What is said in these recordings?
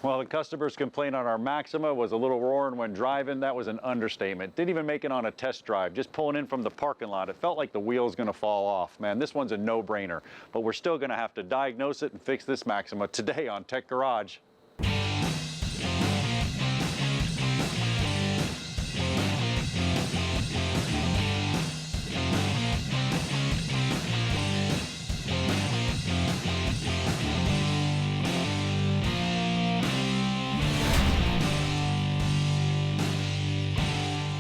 Well, the customer's complaint on our Maxima was a little roaring when driving. That was an understatement. Didn't even make it on a test drive. Just pulling in from the parking lot, it felt like the wheel's gonna fall off. Man, this one's a no-brainer. But we're still gonna have to diagnose it and fix this Maxima today on Tech Garage.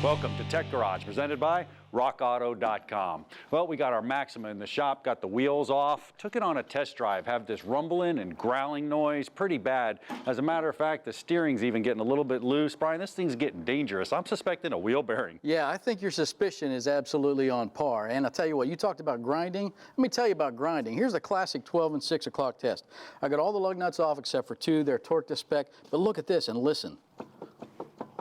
Welcome to Tech Garage, presented by rockauto.com. Well, we got our Maxima in the shop, got the wheels off, took it on a test drive, have this rumbling and growling noise, pretty bad. As a matter of fact, the steering's even getting a little bit loose. Brian, this thing's getting dangerous. I'm suspecting a wheel bearing. Yeah, I think your suspicion is absolutely on par. And I'll tell you what, you talked about grinding. Let me tell you about grinding. Here's a classic 12 and 6 o'clock test. I got all the lug nuts off except for 2. They're torqued to spec. But look at this and listen.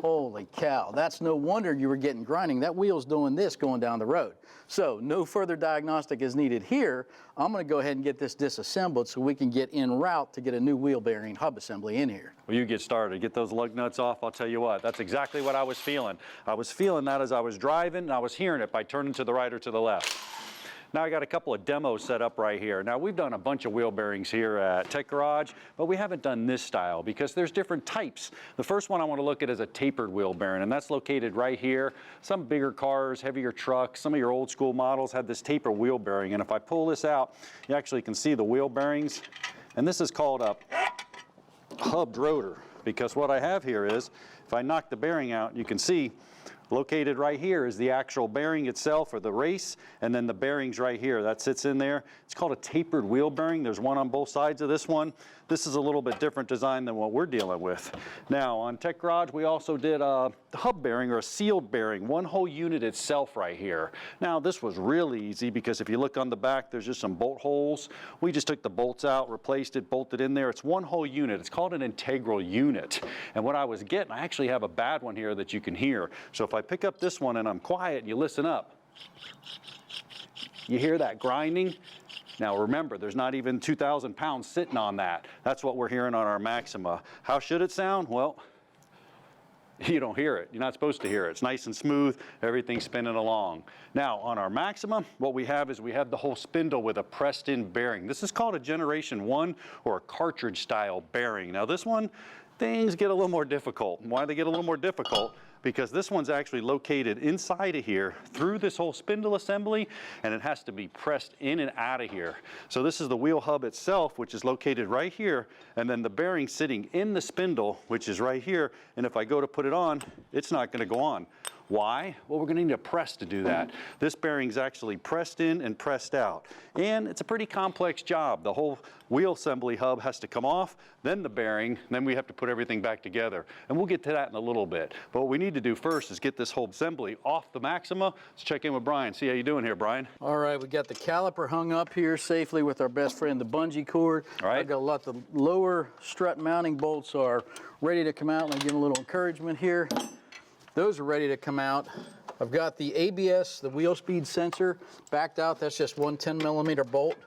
Holy cow, that's no wonder you were getting grinding. That wheel's doing this going down the road. So no further diagnostic is needed here. I'm gonna go ahead and get this disassembled so we can get en route to get a new wheel bearing hub assembly in here. Well, you get started, get those lug nuts off. I'll tell you what, that's exactly what I was feeling. I was feeling that as I was driving, and I was hearing it by turning to the right or to the left. Now I got a couple of demos set up right here. Now we've done a bunch of wheel bearings here at Tech Garage, but we haven't done this style because there's different types. The first one I want to look at is a tapered wheel bearing, and that's located right here. Some bigger cars, heavier trucks, some of your old school models had this tapered wheel bearing, and if I pull this out, you actually can see the wheel bearings, and this is called a hubbed rotor, because what I have here is, if I knock the bearing out, you can see located right here is the actual bearing itself, or the race, and then the bearings right here, that sits in there. It's called a tapered wheel bearing. There's one on both sides of this one. This is a little bit different design than what we're dealing with. Now, on Tech Garage, we also did a hub bearing, or a sealed bearing, one whole unit itself right here. Now, this was really easy because if you look on the back, there's just some bolt holes. We just took the bolts out, replaced it, bolted in there. It's one whole unit. It's called an integral unit. And what I was getting, I actually have a bad one here that you can hear. So if I pick up this one and I'm quiet and you listen up, you hear that grinding? Now remember, there's not even 2,000 pounds sitting on that. That's what we're hearing on our Maxima. How should it sound? Well, you don't hear it. You're not supposed to hear it. It's nice and smooth, everything's spinning along. Now on our Maxima, what we have is we have the whole spindle with a pressed in bearing. This is called a Generation 1 or a cartridge style bearing. Now this one, things get a little more difficult. Why they get a little more difficult? Because this one's actually located inside of here through this whole spindle assembly, and it has to be pressed in and out of here. So this is the wheel hub itself, which is located right here, and then the bearing sitting in the spindle, which is right here, and if I go to put it on, it's not going to go on. Why? Well, we're going to need a press to do that. This bearing's actually pressed in and pressed out. And it's a pretty complex job. The whole wheel assembly hub has to come off, then the bearing, then we have to put everything back together. And we'll get to that in a little bit. But what we need to do first is get this whole assembly off the Maxima. Let's check in with Brian. See how you doing here, Brian. All right, we got the caliper hung up here safely with our best friend, the bungee cord. All right. I've got a lot of the lower strut mounting bolts are ready to come out. Let me give a little encouragement here. Those are ready to come out. I've got the ABS, the wheel speed sensor, backed out. That's just one 10mm bolt.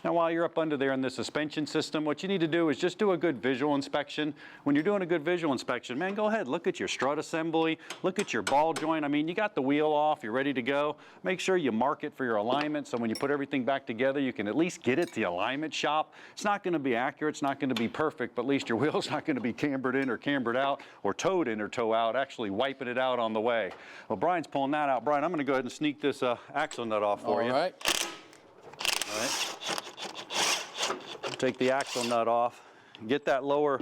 Now while you're up under there in the suspension system, what you need to do is just do a good visual inspection. When you're doing a good visual inspection, man, go ahead, look at your strut assembly, look at your ball joint. I mean, you got the wheel off, you're ready to go. Make sure you mark it for your alignment, so when you put everything back together, you can at least get it to the alignment shop. It's not gonna be accurate, it's not gonna be perfect, but at least your wheel's not gonna be cambered in or cambered out, or towed in or tow out, actually wiping it out on the way. Well, Brian's pulling that out. Brian, I'm gonna go ahead and sneak this axle nut off for you. All right. All right. Take the axle nut off, get that lower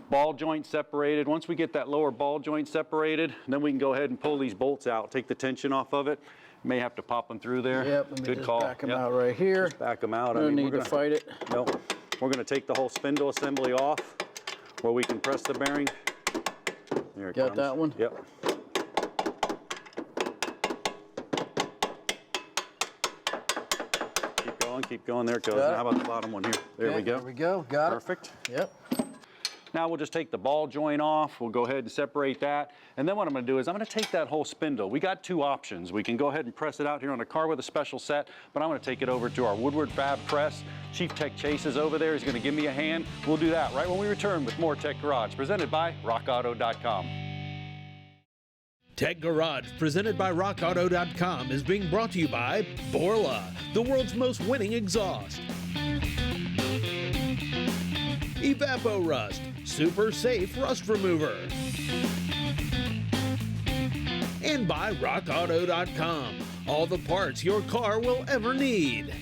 ball joint separated. Once we get that lower ball joint separated, then we can go ahead and pull these bolts out, take the tension off of it. You may have to pop them through there. Yep, let me Good just call. back them out right here. Just back them out. No need to fight it. Nope. We're going to take the whole spindle assembly off where we can press the bearing. There it Got comes. that one? Yep. Keep going, there it goes. Now, how about the bottom one here? There we go. There we go, got Perfect. it. Yep. Now we'll just take the ball joint off. We'll go ahead and separate that. And then what I'm going to do is I'm going to take that whole spindle. We got two options. We can go ahead and press it out here on a car with a special set, but I'm going to take it over to our Woodward Fab Press. Chief Tech Chase is over there. He's going to give me a hand. We'll do that right when we return with more Tech Garage, presented by RockAuto.com. Tech Garage, presented by RockAuto.com, is being brought to you by Borla, the world's most winning exhaust. Evapo-Rust, super safe rust remover. And by RockAuto.com, all the parts your car will ever need.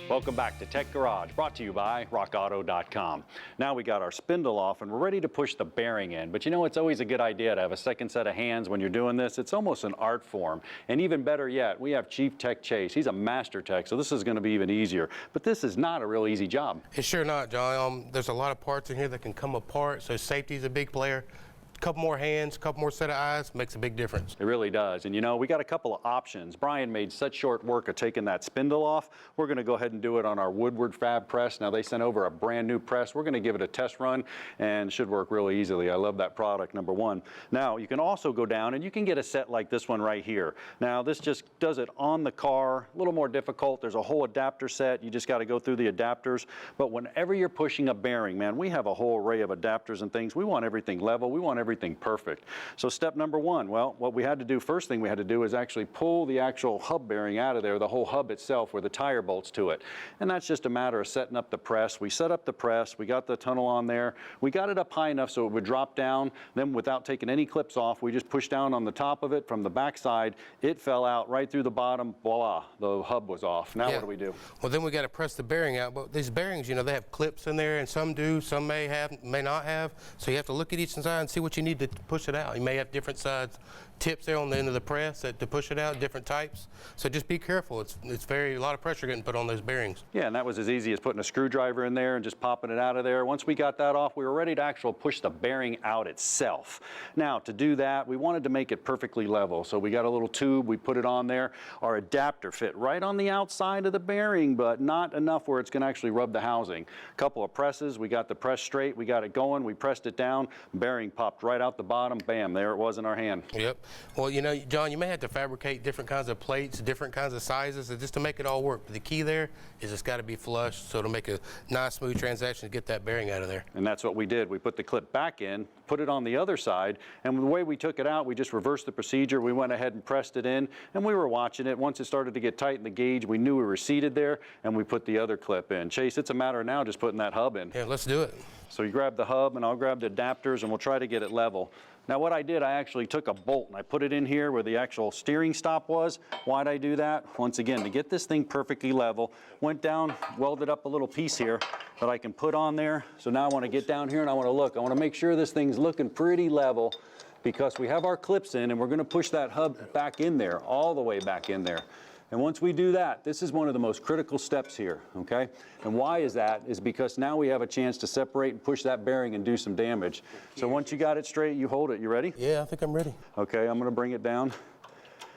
Welcome back to Tech Garage, brought to you by RockAuto.com. Now we got our spindle off and we're ready to push the bearing in. But you know, it's always a good idea to have a second set of hands when you're doing this. It's almost an art form. And even better yet, we have Chief Tech Chase. He's a master tech, so this is going to be even easier. But this is not a real easy job. It's sure not, John. There's a lot of parts in here that can come apart, so safety is a big player. Couple more hands, couple more set of eyes makes a big difference. It really does. And you know, we got a couple of options. Brian made such short work of taking that spindle off. We're going to go ahead and do it on our Woodward Fab Press. Now they sent over a brand new press. We're going to give it a test run and it should work really easily. I love that product, number one. Now you can also go down and you can get a set like this one right here. Now this just does it on the car, a little more difficult. There's a whole adapter set. You just got to go through the adapters. But whenever you're pushing a bearing, man, we have a whole array of adapters and things. We want everything level. We want everything perfect. So step number one, well, what we had to do, first thing we had to do is actually pull the actual hub bearing out of there, the whole hub itself with the tire bolts to it. And that's just a matter of setting up the press. We set up the press, we got the tunnel on there, we got it up high enough so it would drop down, then without taking any clips off, we just pushed down on the top of it from the back side, it fell out right through the bottom, voila, the hub was off. Now what do we do? Well, then we got to press the bearing out, but these bearings, you know, they have clips in there, and some do, some may have, may not have, so you have to look at each side and see what you need to push it out. You may have different size tips there on the end of the press to push it out, different types. So just be careful. It's a lot of pressure getting put on those bearings. Yeah, and that was as easy as putting a screwdriver in there and just popping it out of there. Once we got that off, we were ready to actually push the bearing out itself. Now, to do that, we wanted to make it perfectly level. So we got a little tube, we put it on there. Our adapter fit right on the outside of the bearing, but not enough where it's going to actually rub the housing. A couple of presses, we got the press straight, we got it going, we pressed it down, bearing popped right out the bottom, bam, there it was in our hand. Yep. Well, you know, John, you may have to fabricate different kinds of plates, different kinds of sizes, just to make it all work. But the key there is it's got to be flush, so to make a nice, smooth transaction to get that bearing out of there. And that's what we did. We put the clip back in, put it on the other side, and the way we took it out, we just reversed the procedure. We went ahead and pressed it in, and we were watching it. Once it started to get tight in the gauge, we knew we were seated there, and we put the other clip in. Chase, it's a matter of now just putting that hub in. Yeah, let's do it. So you grab the hub, and I'll grab the adapters, and we'll try to get it level. Now what I did, I actually took a bolt and I put it in here where the actual steering stop was. Why'd I do that? Once again, to get this thing perfectly level, went down, welded up a little piece here that I can put on there. So now I want to get down here and I want to look. I want to make sure this thing's looking pretty level because we have our clips in and we're going to push that hub back in there, all the way back in there. And once we do that, this is one of the most critical steps here, okay? And why is that? Is because now we have a chance to separate and push that bearing and do some damage. So once you got it straight, you hold it. You ready? Yeah, I think I'm ready. Okay, I'm gonna bring it down.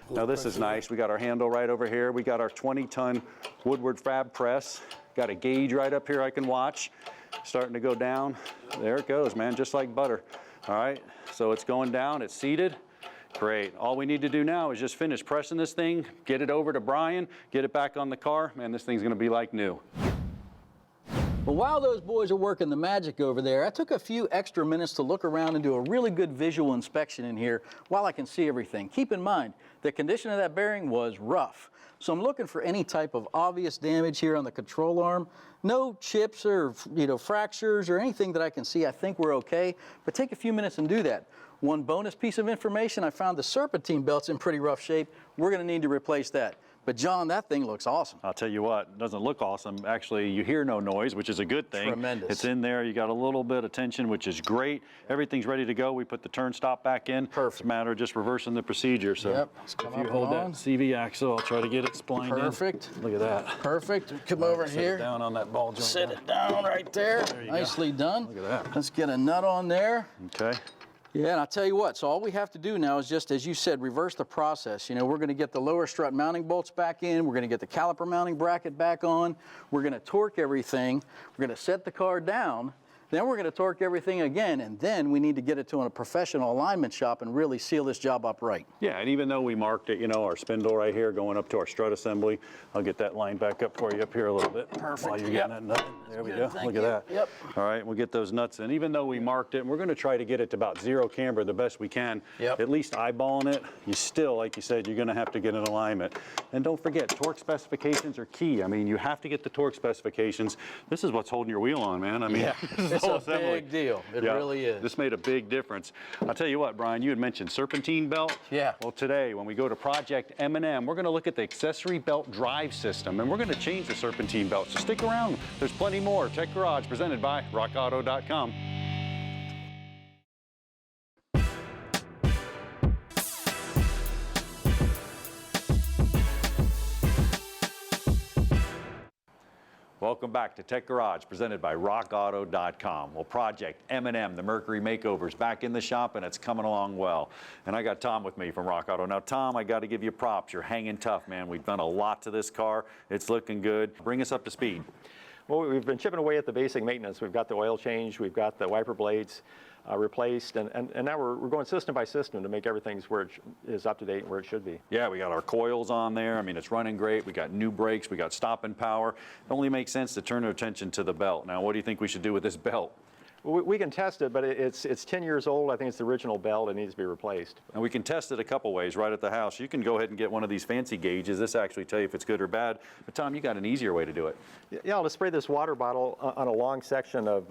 Now this is nice. We got our handle right over here. We got our 20-ton Woodward Fab Press. Got a gauge right up here I can watch. Starting to go down. There it goes, man, just like butter. All right, so it's going down, it's seated. Great. All we need to do now is just finish pressing this thing, get it over to Brian, get it back on the car. Man, this thing's going to be like new. Well, while those boys are working the magic over there, I took a few extra minutes to look around and do a really good visual inspection in here while I can see everything. Keep in mind, the condition of that bearing was rough. So I'm looking for any type of obvious damage here on the control arm. No chips or fractures or anything that I can see. I think we're okay, but take a few minutes and do that. One bonus piece of information, I found the Serpentine belt's in pretty rough shape. We're gonna need to replace that. But John, that thing looks awesome. I'll tell you what, it doesn't look awesome. Actually, you hear no noise, which is a good thing. Tremendous. It's in there, you got a little bit of tension, which is great. Everything's ready to go. We put the turn stop back in. Perfect. It's a matter of just reversing the procedure. So Yep. if you hold that CV axle, I'll try to get it splined in. Perfect. Look at that. Perfect. Come over Set it here. down on that ball joint. Sit it down right there. There you Nicely go. done. Look at that. Let's get a nut on there. Okay. Yeah, and I'll tell you what, so all we have to do now is just, as you said, reverse the process. You know, we're gonna get the lower strut mounting bolts back in, we're gonna get the caliper mounting bracket back on, we're gonna torque everything, we're gonna set the car down, Then we're going to torque everything again, and then we need to get it to a professional alignment shop and really seal this job up right. Yeah, and even though we marked it, you know, our spindle right here going up to our strut assembly, I'll get that line back up for you up here a little bit. Perfect. While you're getting that nut in. There we go. Thank Look you. at that. Yep. All right, we'll get those nuts in. Even though we marked it, and we're going to try to get it to about 0 camber the best we can. Yep. At least eyeballing it, you still, like you said, you're going to have to get an alignment. And don't forget, torque specifications are key. I mean, you have to get the torque specifications. This is what's holding your wheel on, man. I mean, Yeah, this is it's whole a assembly. big deal. It Yeah, really is. This made a big difference. I'll tell you what, Brian, you had mentioned serpentine belt. Yeah. Well, today, when we go to Project M&M, we're going to look at the accessory belt drive system, and we're going to change the serpentine belt. So stick around. There's plenty more. Tech Garage, presented by rockauto.com. Welcome back to Tech Garage, presented by rockauto.com. Well, Project M&M, the Mercury makeover, is back in the shop, and it's coming along well. And I got Tom with me from Rock Auto. Now, Tom, I got to give you props. You're hanging tough, man. We've done a lot to this car. It's looking good. Bring us up to speed. Well, we've been chipping away at the basic maintenance. We've got the oil change, we've got the wiper blades replaced, and now we're going system by system to make everything where it is up to date and where it should be. Yeah, we got our coils on there. I mean, it's running great. We got new brakes. We got stopping power. It only makes sense to turn our attention to the belt. Now, what do you think we should do with this belt? We can test it, but it's 10 years old. I think it's the original belt. It needs to be replaced. And we can test it a couple ways right at the house. You can go ahead and get one of these fancy gauges. This actually tell you if it's good or bad. But Tom, you got an easier way to do it. Yeah, I'll just spray this water bottle on a long section of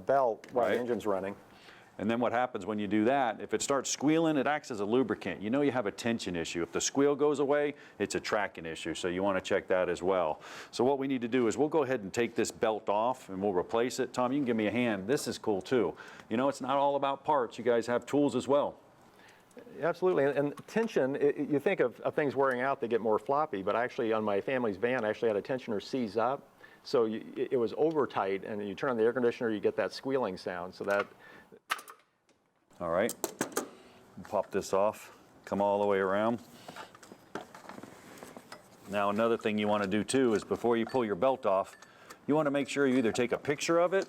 belt while Right. the engine's running. And then what happens when you do that, if it starts squealing, it acts as a lubricant. You know you have a tension issue. If the squeal goes away, it's a tracking issue, so you want to check that as well. So what we need to do is we'll go ahead and take this belt off and we'll replace it. Tom, you can give me a hand. This is cool too. You know, it's not all about parts. You guys have tools as well. Absolutely, and tension, you think of things wearing out, they get more floppy, but actually on my family's van, I actually had a tensioner seize up. So it was over tight, and you turn on the air conditioner, you get that squealing sound. So that. All right, pop this off, come all the way around. Now another thing you want to do too is before you pull your belt off, you want to make sure you either take a picture of it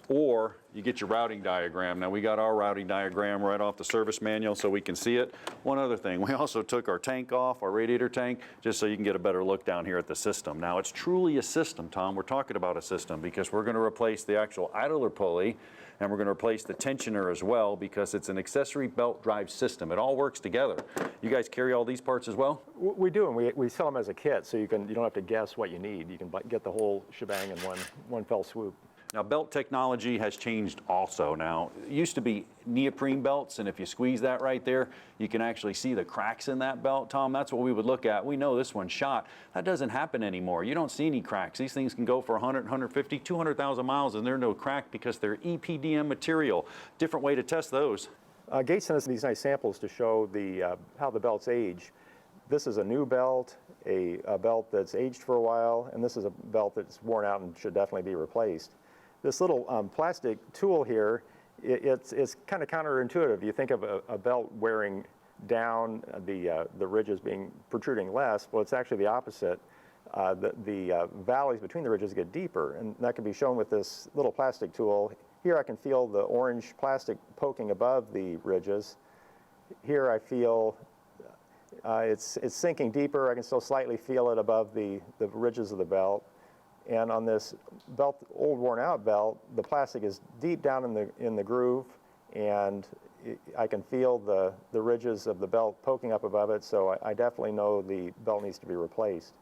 or you get your routing diagram. Now we got our routing diagram right off the service manual so we can see it. One other thing, we also took our tank off, our radiator tank, just so you can get a better look down here at the system. Now it's truly a system, Tom. We're talking about a system because we're going to replace the actual idler pulley and we're going to replace the tensioner as well because it's an accessory belt drive system. It all works together. You guys carry all these parts as well? We do, and we sell them as a kit, so you don't have to guess what you need. You can get the whole shebang in one fell swoop. Now, belt technology has changed also. Now, it used to be neoprene belts, and if you squeeze that right there, you can actually see the cracks in that belt. Tom, that's what we would look at. We know this one's shot. That doesn't happen anymore. You don't see any cracks. These things can go for 100, 150, 200,000 miles, and they're no crack because they're EPDM material. Different way to test those. Gates sent us these nice samples to show how the belts age. This is a new belt, a belt that's aged for a while, and this is a belt that's worn out and should definitely be replaced. This little plastic tool here, it's kind of counterintuitive. You think of a belt wearing down, the ridges protruding less. Well, it's actually the opposite. The valleys between the ridges get deeper, and that can be shown with this little plastic tool. Here I can feel the orange plastic poking above the ridges. Here I feel it's sinking deeper. I can still slightly feel it above the ridges of the belt. And on this belt, old worn out belt, the plastic is deep down in the groove, and I can feel the ridges of the belt poking up above it, so I definitely know the belt needs to be replaced.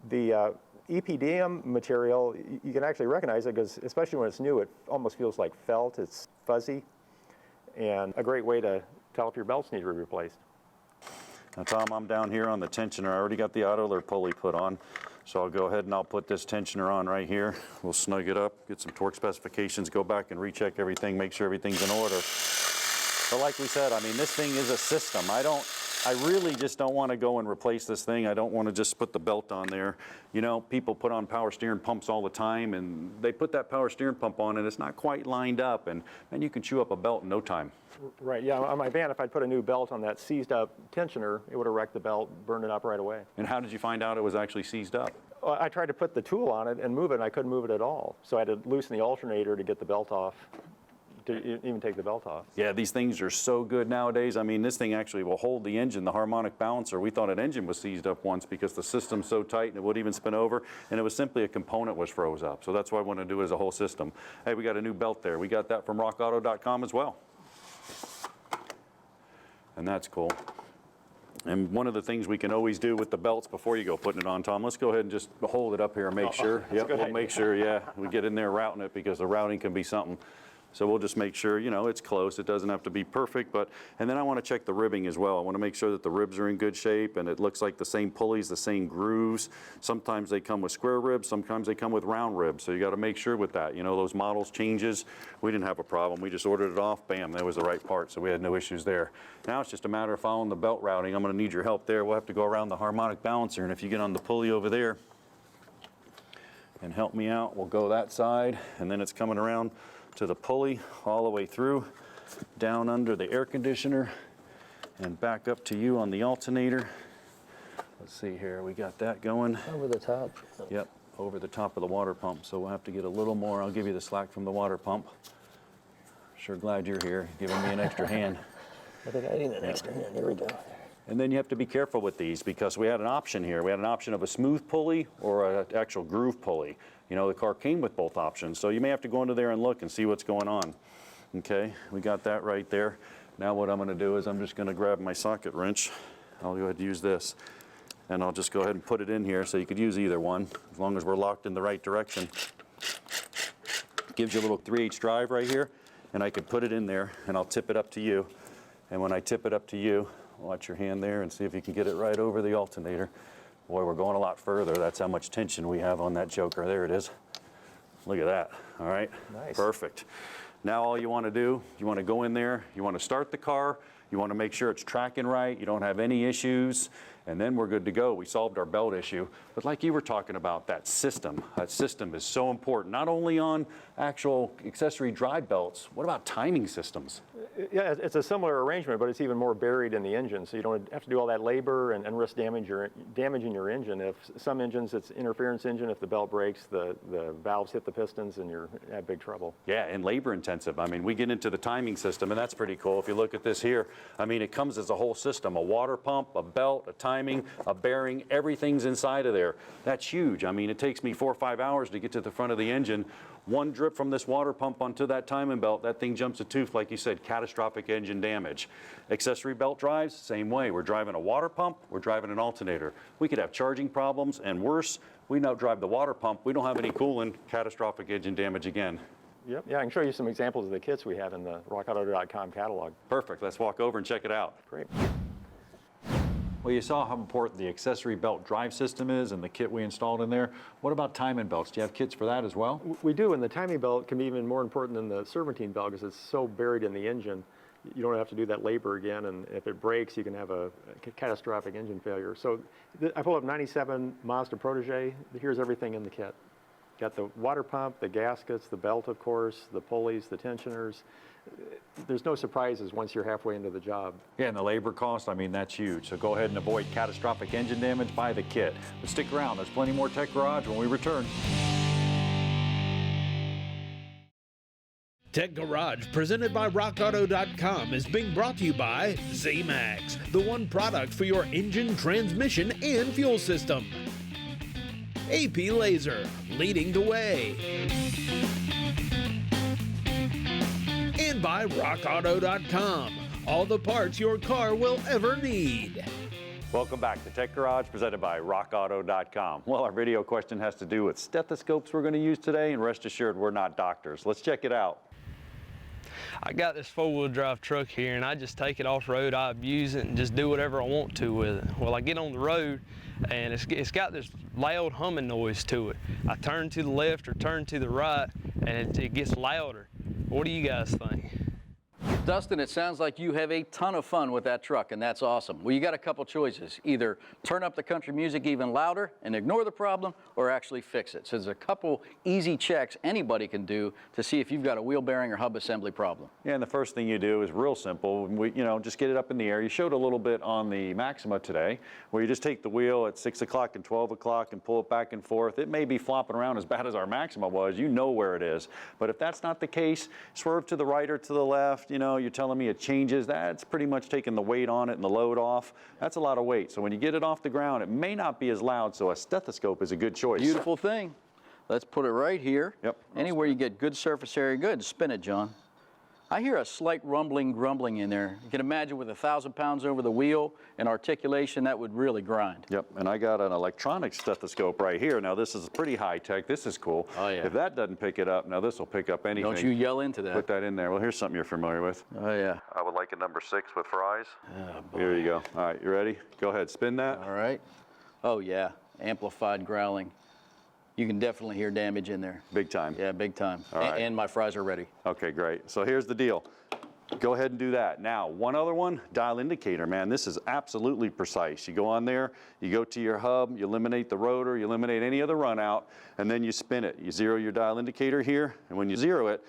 The EPDM material, you can actually recognize it because, especially when it's new, it almost feels like felt. It's fuzzy, and a great way to tell if your belts need to be replaced. Now, Tom, I'm down here on the tensioner. I already got the idler pulley put on. So I'll go ahead and I'll put this tensioner on right here. We'll snug it up, get some torque specifications, go back and recheck everything, make sure everything's in order. But like we said, I mean, this thing is a system. I really just don't want to go and replace this thing. I don't want to just put the belt on there. You know, people put on power steering pumps all the time, and they put that power steering pump on, and it's not quite lined up, and you can chew up a belt in no time. Right, yeah, on my van, if I'd put a new belt on that seized up tensioner, it would have wrecked the belt, burned it up right away. And how did you find out it was actually seized up? I tried to put the tool on it and move it, and I couldn't move it at all. So I had to loosen the alternator to get the belt off, to even take the belt off. Yeah, these things are so good nowadays. I mean, this thing actually will hold the engine, the harmonic balancer. We thought an engine was seized up once because the system's so tight and it wouldn't even spin over, and it was simply a component was froze up. So that's why I want to do it as a whole system. Hey, we got a new belt there. We got that from rockauto.com as well. And that's cool. And one of the things we can always do with the belts before you go putting it on, Tom, let's go ahead and just hold it up here and make sure. Yep, we'll make sure, yeah, we get in there routing it because the routing can be something. So we'll just make sure, you know, it's close. It doesn't have to be perfect, but, and then I want to check the ribbing as well. I want to make sure that the ribs are in good shape and it looks like the same pulleys, the same grooves. Sometimes they come with square ribs, sometimes they come with round ribs. So you got to make sure with that. You know, those models changes. We didn't have a problem. We just ordered it off, bam, that was the right part. So we had no issues there. Now it's just a matter of following the belt routing. I'm going to need your help there. We'll have to go around the harmonic balancer, and if you get on the pulley over there and help me out, we'll go that side, and then it's coming around to the pulley all the way through, down under the air conditioner, and back up to you on the alternator. Let's see here, we got that going. Over the top. Yep, over the top of the water pump, so we'll have to get a little more. I'll give you the slack from the water pump. Sure glad you're here, giving me an extra hand. I think I need an extra hand. Here we go. And then you have to be careful with these because we had an option here. We had an option of a smooth pulley or an actual groove pulley. You know, the car came with both options, so you may have to go into there and look and see what's going on. Okay, we got that right there. Now what I'm going to do is I'm just going to grab my socket wrench. I'll go ahead and use this, and I'll just go ahead and put it in here so you could use either one as long as we're locked in the right direction. Gives you a little 3/8 drive right here, and I could put it in there, and I'll tip it up to you. And when I tip it up to you, watch your hand there and see if you can get it right over the alternator. Boy, we're going a lot further. That's how much tension we have on that joker. There it is. Look at that. All right. Nice. Perfect. Now all you want to do, you want to go in there, you want to start the car, you want to make sure it's tracking right, you don't have any issues, and then we're good to go. We solved our belt issue. But like you were talking about, that system is so important, not only on actual accessory drive belts, what about timing systems? Yeah, it's a similar arrangement, but it's even more buried in the engine, so you don't have to do all that labor and risk damaging your engine. If some engines, it's interference engine, if the belt breaks, the valves hit the pistons and you're in big trouble. Yeah, and labor intensive. I mean, we get into the timing system, and that's pretty cool. If you look at this here, I mean, it comes as a whole system, a water pump, a belt, a timing, a bearing, everything's inside of there. That's huge. I mean, it takes me 4 or 5 hours to get to the front of the engine. One drip from this water pump onto that timing belt, that thing jumps a tooth, like you said, catastrophic engine damage. Accessory belt drives, same way. We're driving a water pump, we're driving an alternator. We could have charging problems, and worse, we now drive the water pump, we don't have any coolant, catastrophic engine damage again. Yep. Yeah, I can show you some examples of the kits we have in the rockauto.com catalog. Perfect, let's walk over and check it out. Great. Well, you saw how important the accessory belt drive system is and the kit we installed in there. What about timing belts? Do you have kits for that as well? We do, and the timing belt can be even more important than the Serpentine belt because it's so buried in the engine. You don't have to do that labor again, and if it breaks, you can have a catastrophic engine failure. So I pulled up 97 Mazda Protege. Here's everything in the kit. Got the water pump, the gaskets, the belt, of course, the pulleys, the tensioners. There's no surprises once you're halfway into the job. Yeah, and the labor cost, I mean, that's huge. So go ahead and avoid catastrophic engine damage, buy the kit. But stick around, there's plenty more Tech Garage when we return. Tech Garage, presented by RockAuto.com, is being brought to you by Z-Max, the one product for your engine, transmission, and fuel system. AP Laser, leading the way. And by RockAuto.com, all the parts your car will ever need. Welcome back to Tech Garage, presented by RockAuto.com. Well, our video question has to do with stethoscopes we're going to use today, and rest assured, we're not doctors. Let's check it out. I got this four-wheel drive truck here, and I just take it off-road. I abuse it and just do whatever I want to with it. Well, I get on the road, and it's got this loud humming noise to it. I turn to the left or turn to the right, and it gets louder. What do you guys think? Dustin, it sounds like you have a ton of fun with that truck, and that's awesome. Well, you got a couple choices. Either turn up the country music even louder and ignore the problem, or actually fix it. So there's a couple easy checks anybody can do to see if you've got a wheel bearing or hub assembly problem. Yeah, and the first thing you do is real simple. Just get it up in the air. You showed a little bit on the Maxima today, where you just take the wheel at 6 o'clock and 12 o'clock and pull it back and forth. It may be flopping around as bad as our Maxima was. You know where it is. But if that's not the case, swerve to the right or to the left. You're telling me it changes. That's pretty much taking the weight on it and the load off. That's a lot of weight. So when you get it off the ground, it may not be as loud, so a stethoscope is a good choice. Beautiful thing. Let's put it right here. Yep. Anywhere you get good surface area, good. Spin it, John. I hear a slight rumbling, grumbling in there. You can imagine with 1,000 pounds over the wheel and articulation, that would really grind. Yep, and I got an electronic stethoscope right here. Now this is pretty high tech. This is cool. Oh, yeah. If that doesn't pick it up, now this will pick up anything. Don't you yell into that. Put that in there. Well, here's something you're familiar with. Oh, yeah. I would like a number 6 with fries. Oh, boy. Here you go. All right, you ready? Go ahead, spin that. All right. Oh, yeah. Amplified growling. You can definitely hear damage in there. Big time. Yeah, big time. All right. And my fries are ready. Okay, great. So here's the deal. Go ahead and do that. Now, one other one, dial indicator, man. This is absolutely precise. You go on there, you go to your hub, you eliminate the rotor, you eliminate any other run out, and then you spin it. You zero your dial indicator here, and when you zero it,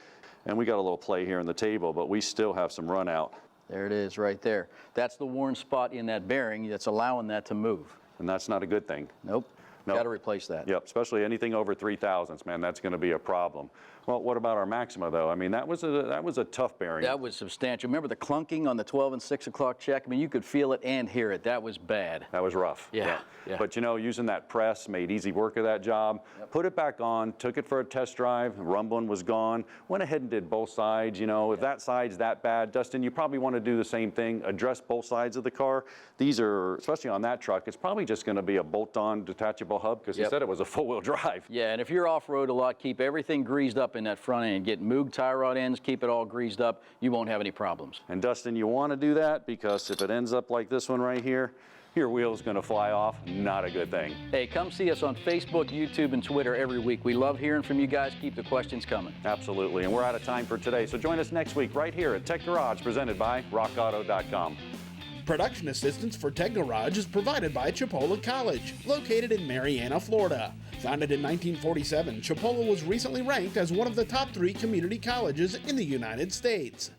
and we got a little play here on the table, but we still have some run out. There it is right there. That's the worn spot in that bearing that's allowing that to move. And that's not a good thing. Nope. Nope. Got to replace that. Yep, especially anything over 3,000s, man, that's going to be a problem. Well, what about our Maxima, though? I mean, that was a tough bearing. That was substantial. Remember the clunking on the 12 and 6 o'clock check? I mean, you could feel it and hear it. That was bad. That was rough. Yeah. But using that press made easy work of that job. Yep. Put it back on, took it for a test drive, rumbling was gone, went ahead and did both sides. If that side's that bad, Dustin, you probably want to do the same thing, address both sides of the car. These are, especially on that truck, it's probably just going to be a bolt-on detachable hub because he said it was a four-wheel drive. Yeah, and if you're off-road a lot, keep everything greased up in that front end. Get Moog tie rod ends, keep it all greased up. You won't have any problems. And Dustin, you want to do that because if it ends up like this one right here, your wheel's going to fly off. Not a good thing. Hey, come see us on Facebook, YouTube, and Twitter every week. We love hearing from you guys. Keep the questions coming. Absolutely. And we're out of time for today. So join us next week right here at Tech Garage, presented by RockAuto.com. Production assistance for Tech Garage is provided by Chipola College, located in Marianna, Florida. Founded in 1947, Chipola was recently ranked as one of the top 3 community colleges in the United States.